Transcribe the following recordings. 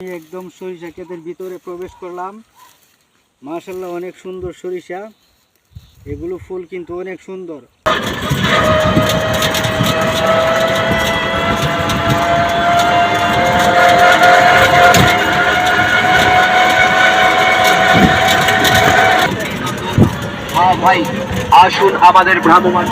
একদম সরিষা ক্ষেতের ভিতরে প্রবেশ করলাম। মাশাআল্লাহ অনেক সুন্দর সরিষা, এগুলো ফুল কিন্তু অনেক সুন্দর। হ্যাঁ ভাই, আসুন আমাদের ভ্রাম্যমাণ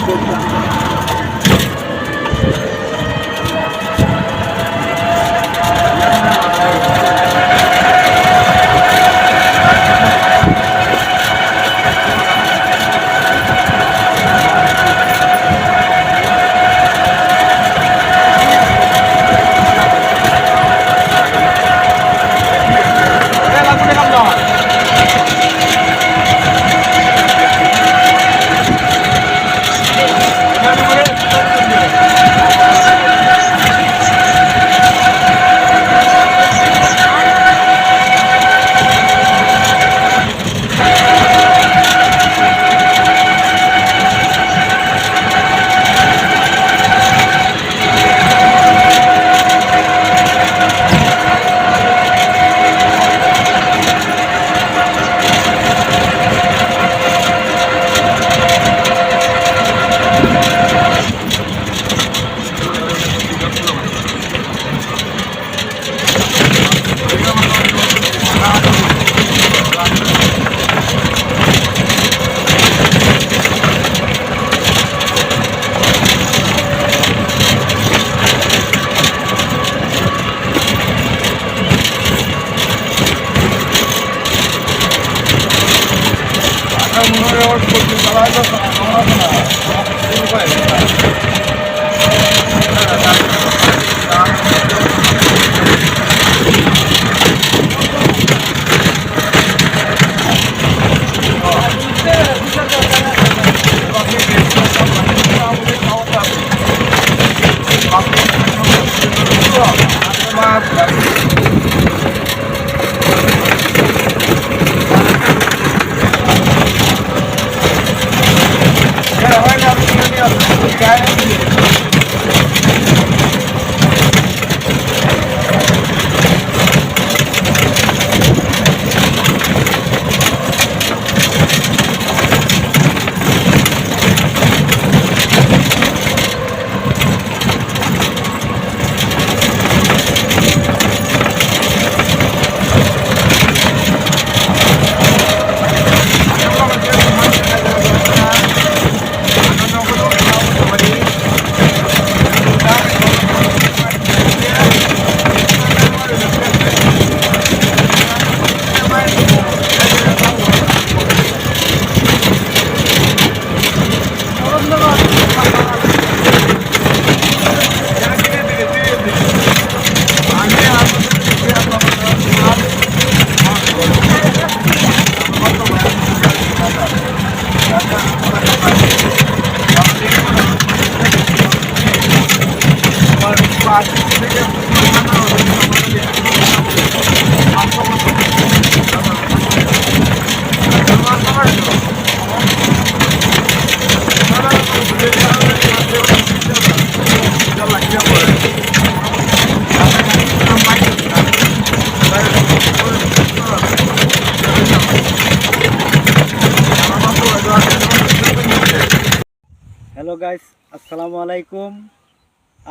হ্যালো গাইস, আসসালামু আলাইকুম।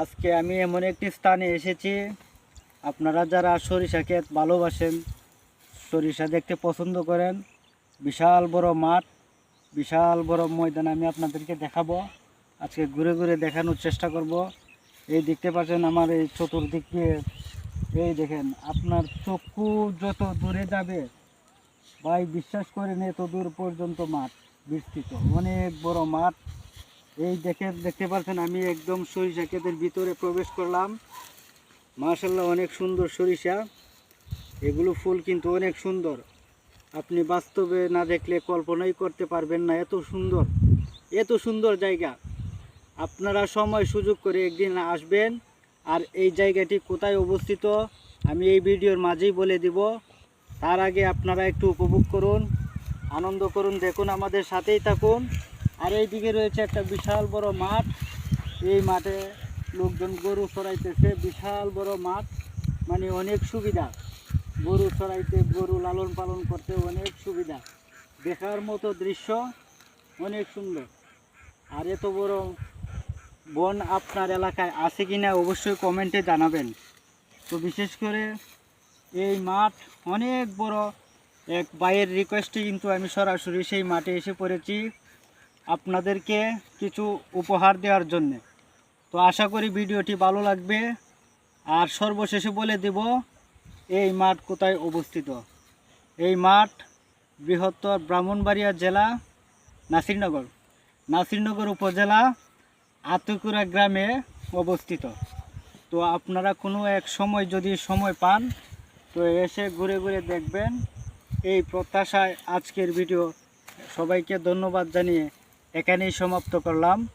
আজকে আমি এমন একটি স্থানে এসেছি, আপনারা যারা সরিষা ক্ষেত ভালোবাসেন, সরিষা দেখতে পছন্দ করেন, বিশাল বড় মাঠ, বিশাল বড় ময়দান আমি আপনাদেরকে দেখাবো। আজকে ঘুরে ঘুরে দেখানোর চেষ্টা করব। এই দেখতে পাচ্ছেন আমার এই চতুর্দিক দিয়ে, এই দেখেন, আপনার চক্ষু যত দূরে যাবে ভাই বিশ্বাস করেন এত দূর পর্যন্ত মাঠ বিস্তৃত, অনেক বড় মাঠ। এই দেখতে পাচ্ছেন আমি একদম সরিষা ক্ষেতের ভিতরে প্রবেশ করলাম। মাশাআল্লাহ অনেক সুন্দর সরিষা, এগুলো ফুল কিন্তু অনেক সুন্দর। আপনি বাস্তবে না দেখলে কল্পনাই করতে পারবেন না, এত সুন্দর, এত সুন্দর জায়গা। আপনারা সময় সুযোগ করে একদিন আসবেন। আর এই জায়গাটি কোথায় অবস্থিত আমি এই ভিডিওর মাঝেই বলে দিব। তার আগে আপনারা একটু উপভোগ করুন, আনন্দ করুন, দেখুন, আমাদের সাথেই থাকুন। আর এই দিকে রয়েছে একটা বিশাল বড় মাঠ, এই মাঠে লোকজন গরু চড়াইতেছে, বিশাল বড় মাঠ, মানে অনেক সুবিধা। গরু চড়াইতে, গরু লালন পালন করতে অনেক সুবিধা। দেখার মতো দৃশ্য অনেক সুন্দর। আর এত বড় বন আপনার এলাকায় আছে কিনা অবশ্যই কমেন্টে জানাবেন। তো বিশেষ করে এই মাঠ অনেক বড়, এক ভাইয়ের রিকোয়েস্টে কিন্তু আমি সরাসরি সেই মাঠে এসে পড়েছি আপনাদেরকে কিছু উপহার দেওয়ার জন্য। তো আশা করি ভিডিওটি ভালো লাগবে। আর সর্বশেষে বলে দেব এই মাঠ কোথায় অবস্থিত। এই মাঠ বৃহত্তর ব্রাহ্মণবাড়িয়া জেলা, নাসিরনগর উপজেলা, আতুকুরা গ্রামে অবস্থিত। তো আপনারা কোনো এক সময় যদি সময় পান তো এসে ঘুরে ঘুরে দেখবেন। এই প্রত্যাশায় আজকের ভিডিও, সবাইকে ধন্যবাদ জানিয়ে এখানেই সমাপ্ত করলাম।